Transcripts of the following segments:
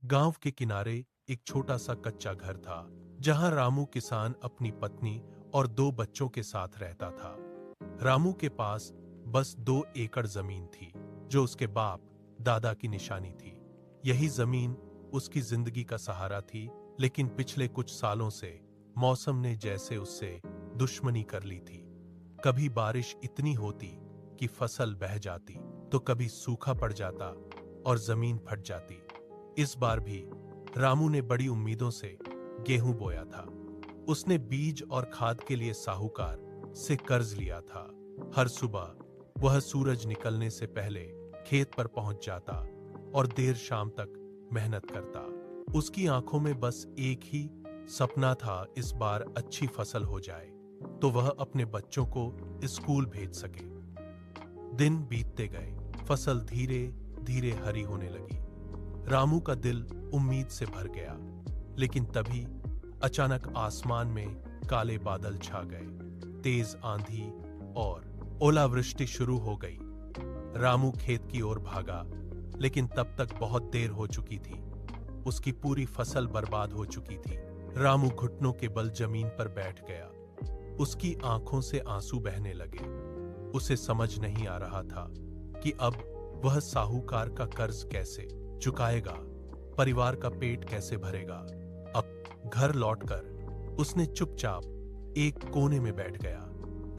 गांव के किनारे एक छोटा सा कच्चा घर था जहां रामू किसान अपनी पत्नी और 2 बच्चों के साथ रहता था। रामू के पास बस 2 एकड़ जमीन थी जो उसके बाप दादा की निशानी थी। यही जमीन उसकी जिंदगी का सहारा थी, लेकिन पिछले कुछ सालों से मौसम ने जैसे उससे दुश्मनी कर ली थी। कभी बारिश इतनी होती कि फसल बह जाती, तो कभी सूखा पड़ जाता और जमीन फट जाती। इस बार भी रामू ने बड़ी उम्मीदों से गेहूं बोया था। उसने बीज और खाद के लिए साहूकार से कर्ज लिया था। हर सुबह वह सूरज निकलने से पहले खेत पर पहुंच जाता और देर शाम तक मेहनत करता। उसकी आंखों में बस एक ही सपना था, इस बार अच्छी फसल हो जाए तो वह अपने बच्चों को स्कूल भेज सके। दिन बीतते गए, फसल धीरे धीरे हरी होने लगी। रामू का दिल उम्मीद से भर गया, लेकिन तभी अचानक आसमान में काले बादल छा गए। तेज आंधी और ओलावृष्टि शुरू हो गई। रामू खेत की ओर भागा, लेकिन तब तक बहुत देर हो चुकी थी। उसकी पूरी फसल बर्बाद हो चुकी थी। रामू घुटनों के बल जमीन पर बैठ गया। उसकी आंखों से आंसू बहने लगे। उसे समझ नहीं आ रहा था कि अब वह साहूकार का कर्ज कैसे चुकाएगा, परिवार का पेट कैसे भरेगा। अब घर लौटकर उसने चुपचाप एक कोने में बैठ गया।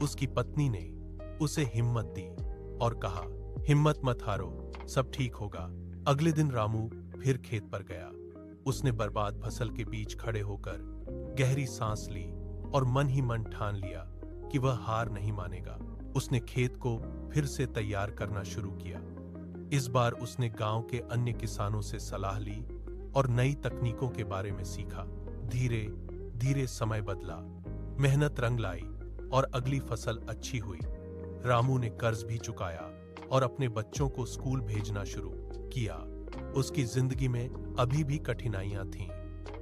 उसकी पत्नी ने उसे हिम्मत दी और कहा, हिम्मत मत हारो, सब ठीक होगा। अगले दिन रामू फिर खेत पर गया। उसने बर्बाद फसल के बीच खड़े होकर गहरी सांस ली और मन ही मन ठान लिया कि वह हार नहीं मानेगा। उसने खेत को फिर से तैयार करना शुरू किया। इस बार उसने गांव के अन्य किसानों से सलाह ली और नई तकनीकों के बारे में सीखा। धीरे धीरे समय बदला, मेहनत रंग लाई और अगली फसल अच्छी हुई। रामू ने कर्ज भी चुकाया और अपने बच्चों को स्कूल भेजना शुरू किया। उसकी जिंदगी में अभी भी कठिनाइयां थीं,